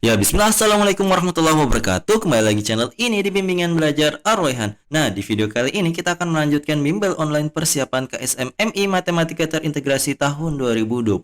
Ya, bismillah, assalamualaikum warahmatullahi wabarakatuh. Kembali lagi channel ini di Bimbingan Belajar Ar-Rayhan. Nah, di video kali ini kita akan melanjutkan bimbel online persiapan KSM MI Matematika Terintegrasi tahun 2024.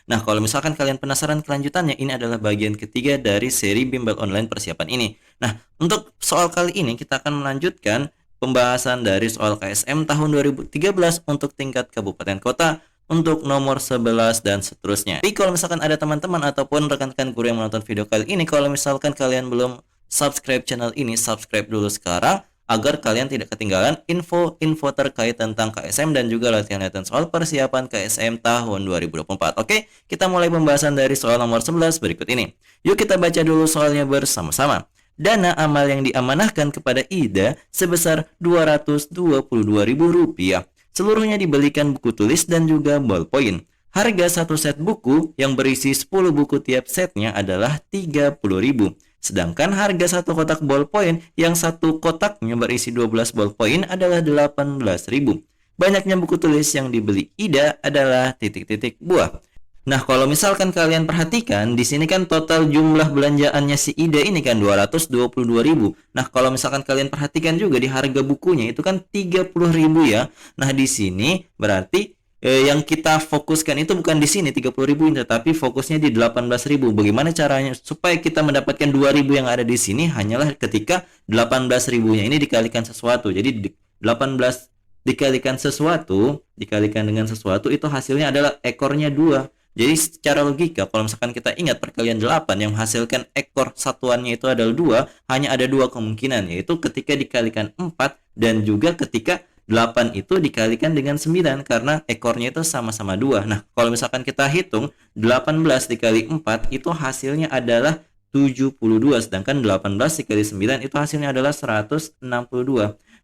Nah, kalau misalkan kalian penasaran kelanjutannya, ini adalah bagian ketiga dari seri bimbel online persiapan ini. Nah, untuk soal kali ini kita akan melanjutkan pembahasan dari soal KSM tahun 2013 untuk tingkat kabupaten kota, untuk nomor 11 dan seterusnya. Jadi kalau misalkan ada teman-teman ataupun rekan-rekan guru yang menonton video kali ini, kalau misalkan kalian belum subscribe channel ini, subscribe dulu sekarang agar kalian tidak ketinggalan info-info terkait tentang KSM dan juga latihan-latihan soal persiapan KSM tahun 2024. Oke, kita mulai pembahasan dari soal nomor 11 berikut ini. Yuk kita baca dulu soalnya bersama-sama. Dana amal yang diamanahkan kepada Ida sebesar Rp222.000. Seluruhnya dibelikan buku tulis dan juga ballpoint. Harga satu set buku yang berisi 10 buku tiap setnya adalah Rp30.000. Sedangkan harga satu kotak ballpoint yang satu kotaknya berisi 12 ballpoint adalah Rp18.000. Banyaknya buku tulis yang dibeli Ida adalah titik-titik buah. Nah, kalau misalkan kalian perhatikan, di sini kan total jumlah belanjaannya si Ida ini kan 222.000. Nah, kalau misalkan kalian perhatikan juga di harga bukunya itu kan 30.000 ya. Nah, di sini berarti yang kita fokuskan itu bukan di sini 30.000, tetapi fokusnya di 18.000. Bagaimana caranya supaya kita mendapatkan 2.000 yang ada di sini? Hanyalah ketika 18.000-nya ini dikalikan sesuatu. Jadi 18 dikalikan sesuatu, dikalikan dengan sesuatu, itu hasilnya adalah ekornya 2. Jadi secara logika kalau misalkan kita ingat perkalian 8 yang menghasilkan ekor satuannya itu adalah 2, hanya ada 2 kemungkinan, yaitu ketika dikalikan 4 dan juga ketika 8 itu dikalikan dengan 9 karena ekornya itu sama-sama 2. Nah, kalau misalkan kita hitung 18 dikali 4 itu hasilnya adalah 72, sedangkan 18 dikali 9 itu hasilnya adalah 162.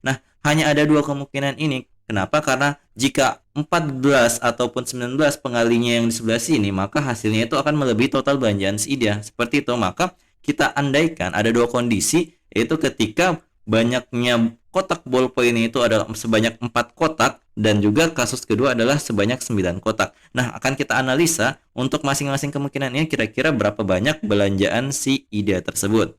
Nah, hanya ada 2 kemungkinan ini. Kenapa? Karena jika 14 ataupun 19 pengalinya yang di sebelah sini, maka hasilnya itu akan melebihi total belanjaan si Ida. Seperti itu, maka kita andaikan ada 2 kondisi, yaitu ketika banyaknya kotak ballpoint itu adalah sebanyak 4 kotak, dan juga kasus kedua adalah sebanyak 9 kotak. Nah, akan kita analisa untuk masing-masing kemungkinan ini kira-kira berapa banyak belanjaan si Ida tersebut.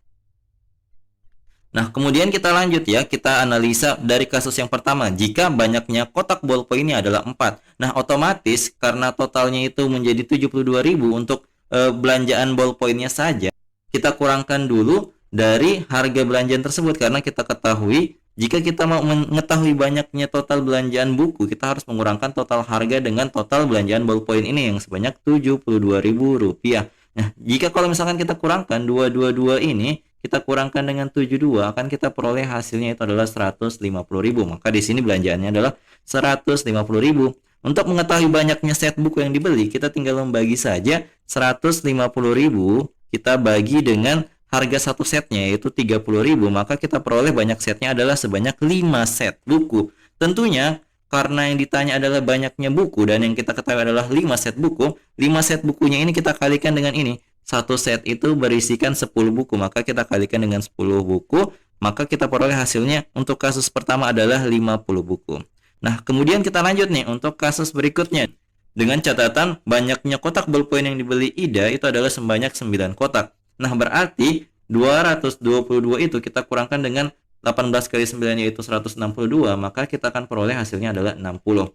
Nah, kemudian kita lanjut ya, kita analisa dari kasus yang pertama. Jika banyaknya kotak ballpointnya adalah 4. Nah, otomatis karena totalnya itu menjadi 72.000 untuk belanjaan ballpointnya saja, kita kurangkan dulu dari harga belanjaan tersebut karena kita ketahui jika kita mau mengetahui banyaknya total belanjaan buku, kita harus mengurangkan total harga dengan total belanjaan ballpoint ini yang sebanyak Rp72.000. Nah, jika kalau misalkan kita kurangkan 222 ini, kita kurangkan dengan 72, akan kita peroleh hasilnya itu adalah 150.000. Maka di sini belanjaannya adalah 150.000. Untuk mengetahui banyaknya set buku yang dibeli, kita tinggal membagi saja 150.000 kita bagi dengan harga satu setnya yaitu 30.000, maka kita peroleh banyak setnya adalah sebanyak 5 set buku. Tentunya karena yang ditanya adalah banyaknya buku dan yang kita ketahui adalah 5 set buku, 5 set bukunya ini kita kalikan dengan ini. Satu set itu berisikan 10 buku, maka kita kalikan dengan 10 buku, maka kita peroleh hasilnya untuk kasus pertama adalah 50 buku. Nah, kemudian kita lanjut nih untuk kasus berikutnya. Dengan catatan banyaknya kotak ballpoint yang dibeli Ida itu adalah sebanyak 9 kotak. Nah, berarti 222 itu kita kurangkan dengan 18 kali 9 yaitu 162, maka kita akan peroleh hasilnya adalah 60.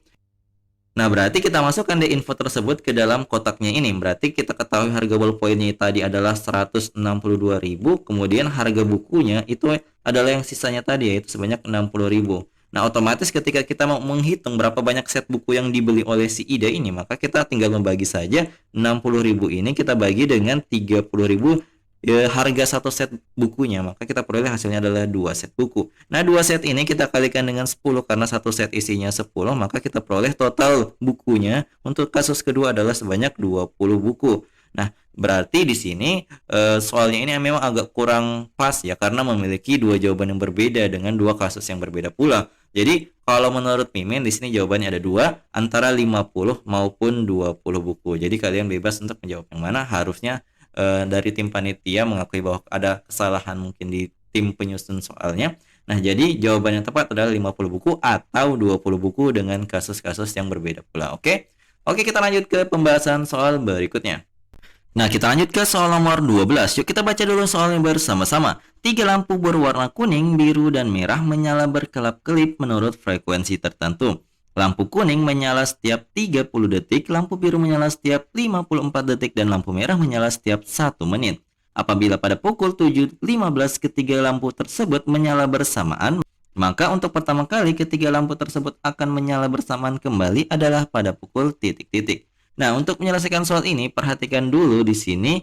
Nah, berarti kita masukkan deh info tersebut ke dalam kotaknya ini. Berarti kita ketahui harga ballpointnya tadi adalah 162.000, kemudian harga bukunya itu adalah yang sisanya tadi yaitu sebanyak 60.000. Nah, otomatis ketika kita mau menghitung berapa banyak set buku yang dibeli oleh si Ida ini, maka kita tinggal membagi saja 60.000 ini kita bagi dengan 30.000 harga satu set bukunya, maka kita peroleh hasilnya adalah 2 set buku. Nah, 2 set ini kita kalikan dengan 10 karena satu set isinya 10, maka kita peroleh total bukunya untuk kasus kedua adalah sebanyak 20 buku. Nah, berarti di sini soalnya ini memang agak kurang pas ya karena memiliki 2 jawaban yang berbeda dengan 2 kasus yang berbeda pula. Jadi, kalau menurut Mimin di sini jawabannya ada 2 antara 50 maupun 20 buku. Jadi kalian bebas untuk menjawab yang mana. Harusnya dari tim panitia mengakui bahwa ada kesalahan mungkin di tim penyusun soalnya. Nah, jadi jawaban yang tepat adalah 50 buku atau 20 buku dengan kasus-kasus yang berbeda pula. Oke, kita lanjut ke pembahasan soal berikutnya. Nah, kita lanjut ke soal nomor 12. Yuk kita baca dulu soalnya bersama-sama. Tiga lampu berwarna kuning, biru, dan merah menyala berkelap-kelip menurut frekuensi tertentu. Lampu kuning menyala setiap 30 detik, lampu biru menyala setiap 54 detik, dan lampu merah menyala setiap 1 menit. Apabila pada pukul 7.15 ketiga lampu tersebut menyala bersamaan, maka untuk pertama kali ketiga lampu tersebut akan menyala bersamaan kembali adalah pada pukul titik-titik. Nah, untuk menyelesaikan soal ini, perhatikan dulu di sini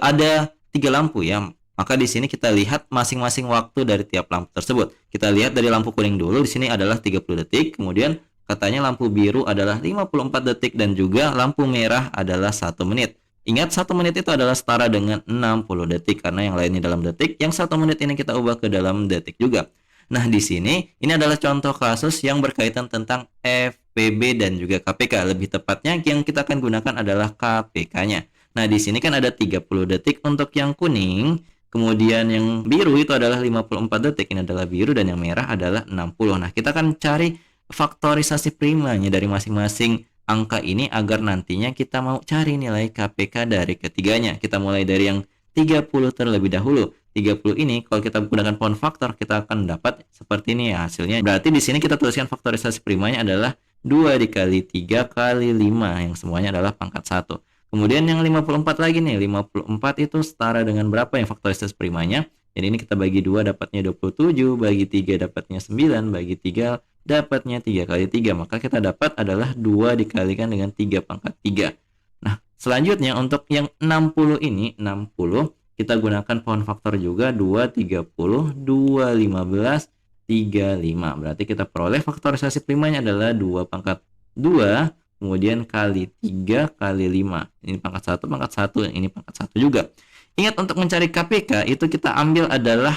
ada tiga lampu ya. Maka di sini kita lihat masing-masing waktu dari tiap lampu tersebut. Kita lihat dari lampu kuning dulu, di sini adalah 30 detik, kemudian katanya lampu biru adalah 54 detik dan juga lampu merah adalah 1 menit. Ingat 1 menit itu adalah setara dengan 60 detik karena yang lainnya dalam detik, yang 1 menit ini kita ubah ke dalam detik juga. Nah, di sini ini adalah contoh kasus yang berkaitan tentang FPB dan juga KPK. Lebih tepatnya yang kita akan gunakan adalah KPK-nya. Nah, di sini kan ada 30 detik untuk yang kuning, kemudian yang biru itu adalah 54 detik. Ini adalah biru dan yang merah adalah 60. Nah, kita akan cari faktorisasi primanya dari masing-masing angka ini agar nantinya kita mau cari nilai KPK dari ketiganya. Kita mulai dari yang 30 terlebih dahulu. 30 ini kalau kita gunakan pound faktor kita akan dapat seperti ini ya hasilnya. Berarti di sini kita tuliskan faktorisasi primanya adalah 2 dikali 3 kali 5 yang semuanya adalah pangkat 1. Kemudian yang 54 lagi nih, 54 itu setara dengan berapa yang faktorisasi primanya? Jadi ini kita bagi 2 dapatnya 27, bagi 3 dapatnya 9, bagi 3 dapatnya 3 kali 3. Maka kita dapat adalah 2 dikalikan dengan 3 pangkat 3. Nah, selanjutnya untuk yang 60 ini, 60 kita gunakan pound faktor juga 2, 30, 2, 15, 35. Berarti kita peroleh faktorisasi primanya adalah 2 pangkat 2, kemudian kali 3 kali 5. Ini pangkat 1, pangkat 1, ini pangkat 1 juga. Ingat untuk mencari KPK itu kita ambil adalah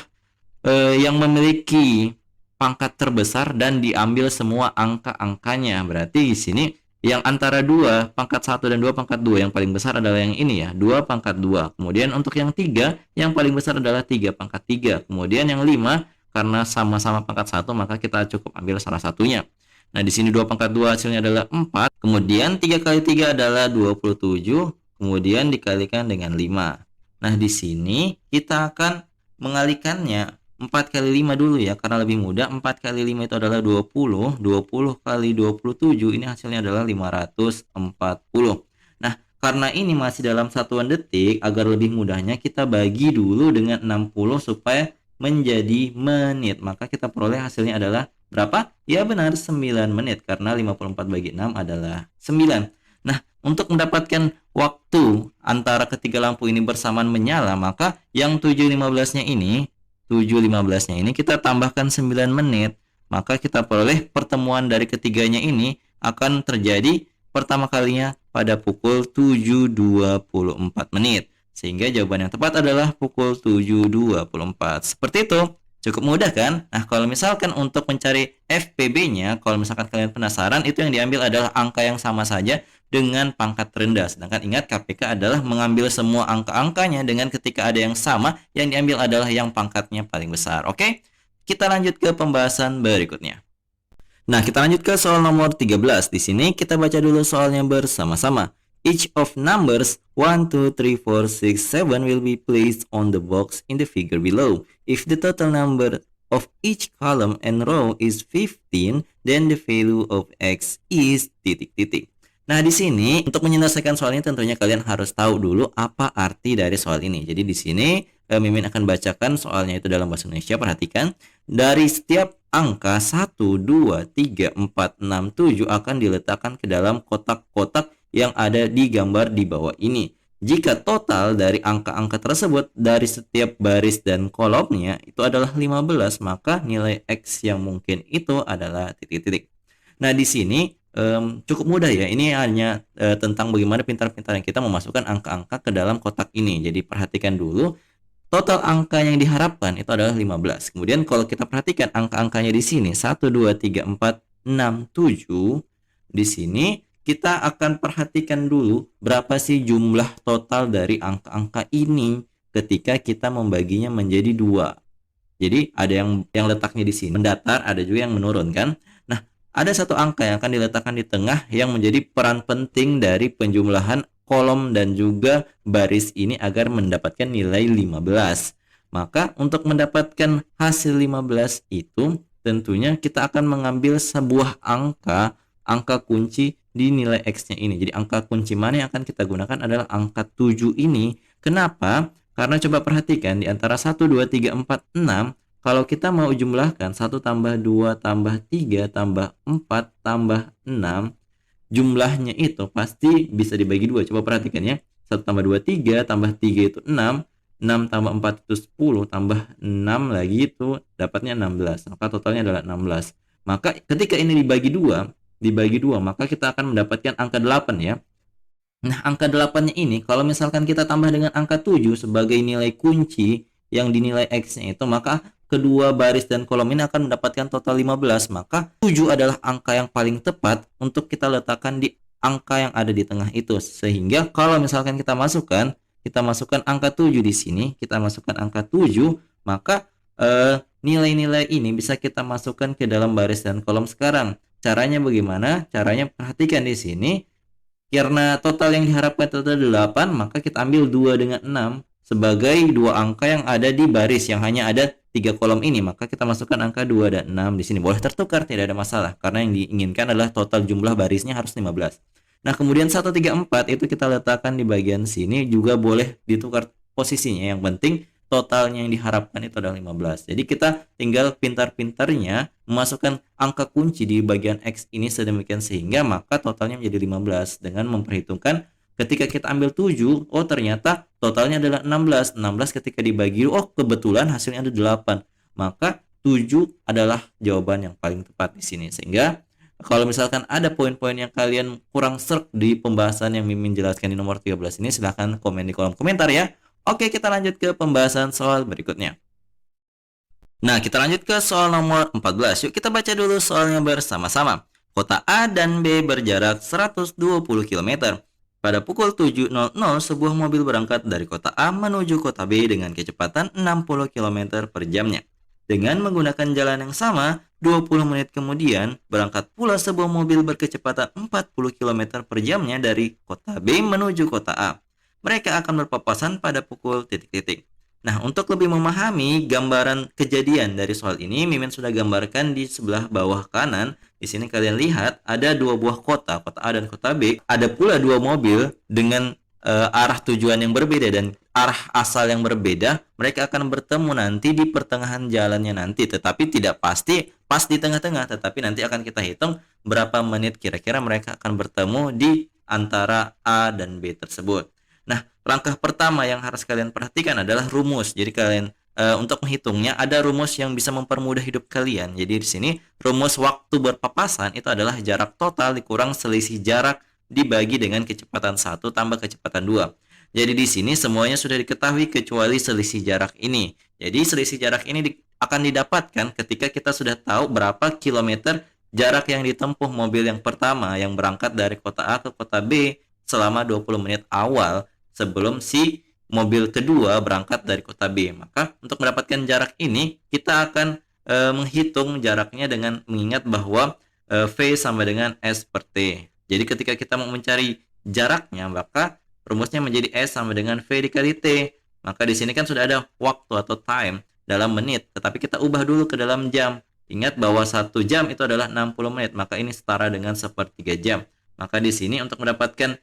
yang memiliki pangkat terbesar dan diambil semua angka-angkanya. Berarti di sini yang antara 2 pangkat 1 dan 2 pangkat 2 yang paling besar adalah yang ini ya, 2 pangkat 2. Kemudian untuk yang 3 yang paling besar adalah 3 pangkat 3. Kemudian yang 5 karena sama-sama pangkat 1 maka kita cukup ambil salah satunya. Nah, di sini 2 pangkat 2 hasilnya adalah 4. Kemudian 3 kali 3 adalah 27. Kemudian dikalikan dengan 5. Nah, di sini kita akan mengalikannya 4 kali 5 dulu ya, karena lebih mudah. 4 kali 5 itu adalah 20. 20 kali 27 ini hasilnya adalah 540. Nah, karena ini masih dalam satuan detik, agar lebih mudahnya kita bagi dulu dengan 60 supaya menjadi menit. Maka kita peroleh hasilnya adalah berapa? Ya benar, 9 menit karena 54 bagi 6 adalah 9. Nah, untuk mendapatkan waktu antara ketiga lampu ini bersamaan menyala, maka yang 7.15-nya ini 7.15-nya ini kita tambahkan 9 menit, maka kita peroleh pertemuan dari ketiganya ini akan terjadi pertama kalinya pada pukul 7.24 menit. Sehingga jawaban yang tepat adalah pukul 7.24. Seperti itu. Cukup mudah kan? Nah, kalau misalkan untuk mencari FPB-nya, kalau misalkan kalian penasaran, itu yang diambil adalah angka yang sama saja dengan pangkat rendah. Sedangkan ingat, KPK adalah mengambil semua angka-angkanya dengan ketika ada yang sama, yang diambil adalah yang pangkatnya paling besar. Oke? Kita lanjut ke pembahasan berikutnya. Nah, kita lanjut ke soal nomor 13. Di sini kita baca dulu soalnya bersama-sama. Each of numbers 1, 2, 3, 4, 6, 7 will be placed on the box in the figure below. If the total number of each column and row is 15, then the value of x is titik-titik. Nah, di sini untuk menyelesaikan soal ini tentunya kalian harus tahu dulu apa arti dari soal ini. Jadi di sini Mimin akan bacakan soalnya itu dalam bahasa Indonesia. Perhatikan, dari setiap angka 1, 2, 3, 4, 6, 7 akan diletakkan ke dalam kotak-kotak yang ada di gambar di bawah ini. Jika total dari angka-angka tersebut dari setiap baris dan kolomnya itu adalah 15, maka nilai X yang mungkin itu adalah titik-titik. Nah, di sini cukup mudah ya. Ini hanya tentang bagaimana pintar-pintarnya kita memasukkan angka-angka ke dalam kotak ini. Jadi perhatikan dulu, total angka yang diharapkan itu adalah 15. Kemudian kalau kita perhatikan angka-angkanya di sini 1, 2, 3, 4, 6, 7. Di sini kita akan perhatikan dulu berapa sih jumlah total dari angka-angka ini ketika kita membaginya menjadi 2. Jadi ada yang letaknya di sini mendatar, ada juga yang menurun kan. Nah, ada satu angka yang akan diletakkan di tengah yang menjadi peran penting dari penjumlahan kolom dan juga baris ini agar mendapatkan nilai 15. Maka untuk mendapatkan hasil 15 itu tentunya kita akan mengambil sebuah angka kunci di nilai X-nya ini. Jadi angka kunci mana yang akan kita gunakan adalah angka 7 ini. Kenapa? Karena coba perhatikan di antara 1, 2, 3, 4, 6, kalau kita mau jumlahkan 1 tambah 2 tambah 3 tambah 4 tambah 6, jumlahnya itu pasti bisa dibagi dua. Coba perhatikan ya. 1 tambah 2 3, tambah 3 itu 6, 6 tambah 4 itu 10, tambah 6 lagi itu dapatnya 16. Maka totalnya adalah 16. Maka ketika ini dibagi dua, maka kita akan mendapatkan angka 8 ya. Nah, angka 8-nya ini kalau misalkan kita tambah dengan angka 7 sebagai nilai kunci yang dinilai X-nya itu, maka kedua baris dan kolom ini akan mendapatkan total 15. Maka 7 adalah angka yang paling tepat untuk kita letakkan di angka yang ada di tengah itu. Sehingga kalau misalkan kita masukkan angka 7 di sini, kita masukkan angka 7, maka nilai-nilai ini bisa kita masukkan ke dalam baris dan kolom sekarang. Caranya bagaimana? Caranya perhatikan di sini. Karena total yang diharapkan total 8, maka kita ambil 2 dengan 6 sebagai dua angka yang ada di baris yang hanya ada 3 kolom ini. Maka kita masukkan angka 2 dan 6 di sini. Boleh tertukar, tidak ada masalah. Karena yang diinginkan adalah total jumlah barisnya harus 15. Nah, kemudian 1, 3, 4 itu kita letakkan di bagian sini, juga boleh ditukar posisinya. Yang penting totalnya yang diharapkan itu adalah 15. Jadi kita tinggal pintar-pintarnya memasukkan angka kunci di bagian X ini sedemikian sehingga maka totalnya menjadi 15 dengan memperhitungkan ketika kita ambil 7, oh ternyata totalnya adalah 16. 16 ketika dibagi, oh kebetulan hasilnya ada 8. Maka 7 adalah jawaban yang paling tepat di sini. Sehingga kalau misalkan ada poin-poin yang kalian kurang serk di pembahasan yang Mimin jelaskan di nomor 13 ini, silahkan komen di kolom komentar ya. Oke, kita lanjut ke pembahasan soal berikutnya. Nah, kita lanjut ke soal nomor 14. Yuk kita baca dulu soalnya bersama-sama. Kota A dan B berjarak 120 km. Pada pukul 7.00, sebuah mobil berangkat dari kota A menuju kota B dengan kecepatan 60 km per jamnya. Dengan menggunakan jalan yang sama, 20 menit kemudian, berangkat pula sebuah mobil berkecepatan 40 km per jamnya dari kota B menuju kota A. Mereka akan berpapasan pada pukul titik-titik. Nah, untuk lebih memahami gambaran kejadian dari soal ini, Mimin sudah gambarkan di sebelah bawah kanan. Di sini kalian lihat ada dua buah kota A dan kota B. Ada pula dua mobil dengan arah tujuan yang berbeda dan arah asal yang berbeda. Mereka akan bertemu nanti di pertengahan jalannya nanti, tetapi tidak pasti pas di tengah-tengah, tetapi nanti akan kita hitung berapa menit kira-kira mereka akan bertemu di antara A dan B tersebut. Nah, langkah pertama yang harus kalian perhatikan adalah rumus. Jadi kalian untuk menghitungnya ada rumus yang bisa mempermudah hidup kalian. Jadi di sini rumus waktu berpapasan itu adalah jarak total dikurang selisih jarak dibagi dengan kecepatan 1 tambah kecepatan 2. Jadi di sini semuanya sudah diketahui kecuali selisih jarak ini. Jadi selisih jarak ini akan didapatkan ketika kita sudah tahu berapa kilometer jarak yang ditempuh mobil yang pertama yang berangkat dari kota A ke kota B selama 20 menit awal sebelum si mobil kedua berangkat dari kota B. Maka untuk mendapatkan jarak ini kita akan menghitung jaraknya dengan mengingat bahwa V sama dengan S per T. Jadi ketika kita mau mencari jaraknya, maka rumusnya menjadi S sama dengan V dikali T. Maka di sini kan sudah ada waktu atau time dalam menit, tetapi kita ubah dulu ke dalam jam. Ingat bahwa 1 jam itu adalah 60 menit, maka ini setara dengan 1/3 jam. Maka di sini untuk mendapatkan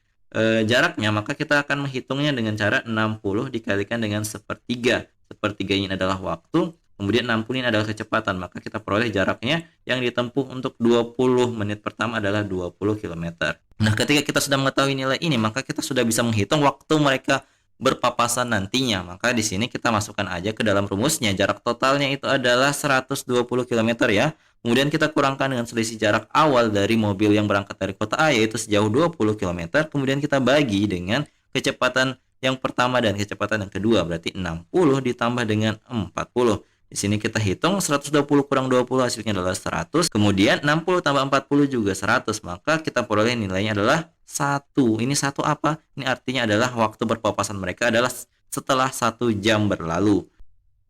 jaraknya, maka kita akan menghitungnya dengan cara 60 dikalikan dengan 1/3. 1/3 ini adalah waktu, kemudian 60 ini adalah kecepatan. Maka kita peroleh jaraknya yang ditempuh untuk 20 menit pertama adalah 20 km. Nah, ketika kita sudah mengetahui nilai ini, maka kita sudah bisa menghitung waktu mereka berpapasan nantinya. Maka di sini kita masukkan aja ke dalam rumusnya. Jarak totalnya itu adalah 120 km ya. Kemudian kita kurangkan dengan selisih jarak awal dari mobil yang berangkat dari kota A yaitu sejauh 20 km. Kemudian kita bagi dengan kecepatan yang pertama dan kecepatan yang kedua, berarti 60 ditambah dengan 40. Di sini kita hitung 120 kurang 20 hasilnya adalah 100. Kemudian 60 tambah 40 juga 100. Maka kita peroleh nilainya adalah 1. Ini 1 apa? Ini artinya adalah waktu berpapasan mereka adalah setelah 1 jam berlalu.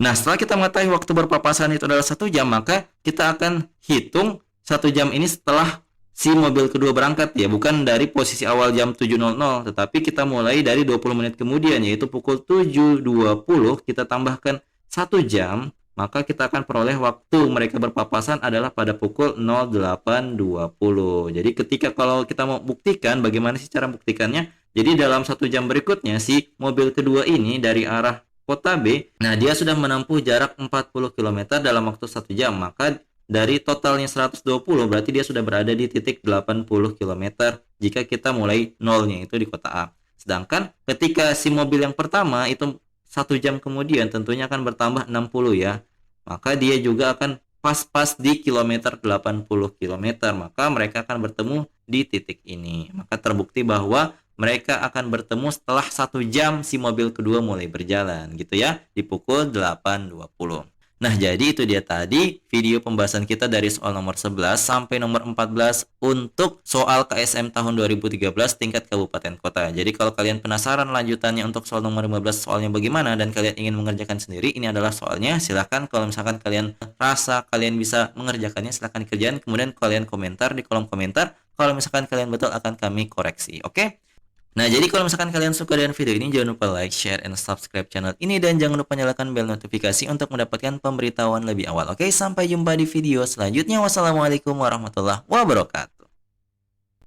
Nah, setelah kita mengetahui waktu berpapasan itu adalah 1 jam, maka kita akan hitung 1 jam ini setelah si mobil kedua berangkat ya, bukan dari posisi awal jam 7.00, tetapi kita mulai dari 20 menit kemudian, yaitu pukul 7.20, kita tambahkan 1 jam, maka kita akan peroleh waktu mereka berpapasan adalah pada pukul 08.20. Jadi ketika kalau kita mau buktikan, bagaimana sih cara buktikannya? Jadi dalam 1 jam berikutnya, si mobil kedua ini dari arah kota B, nah dia sudah menempuh jarak 40 km dalam waktu 1 jam, maka dari totalnya 120 berarti dia sudah berada di titik 80 km jika kita mulai nolnya itu di kota A. Sedangkan ketika si mobil yang pertama itu 1 jam kemudian tentunya akan bertambah 60 ya. Maka dia juga akan pas-pas di kilometer 80 km. Maka mereka akan bertemu di titik ini. Maka terbukti bahwa mereka akan bertemu setelah 1 jam si mobil kedua mulai berjalan gitu ya, di pukul 8.20. Nah, jadi itu dia tadi video pembahasan kita dari soal nomor 11 sampai nomor 14 untuk soal KSM tahun 2013 tingkat kabupaten kota. Jadi kalau kalian penasaran lanjutannya untuk soal nomor 15 soalnya bagaimana dan kalian ingin mengerjakan sendiri, ini adalah soalnya. Silahkan kalau misalkan kalian rasa kalian bisa mengerjakannya, silahkan dikerjakan. Kemudian kalian komentar di kolom komentar. Kalau misalkan kalian betul akan kami koreksi. Oke? Nah, jadi kalau misalkan kalian suka dengan video ini, jangan lupa like, share, and subscribe channel ini. Dan jangan lupa nyalakan bel notifikasi untuk mendapatkan pemberitahuan lebih awal. Oke, sampai jumpa di video selanjutnya. Wassalamualaikum warahmatullahi wabarakatuh.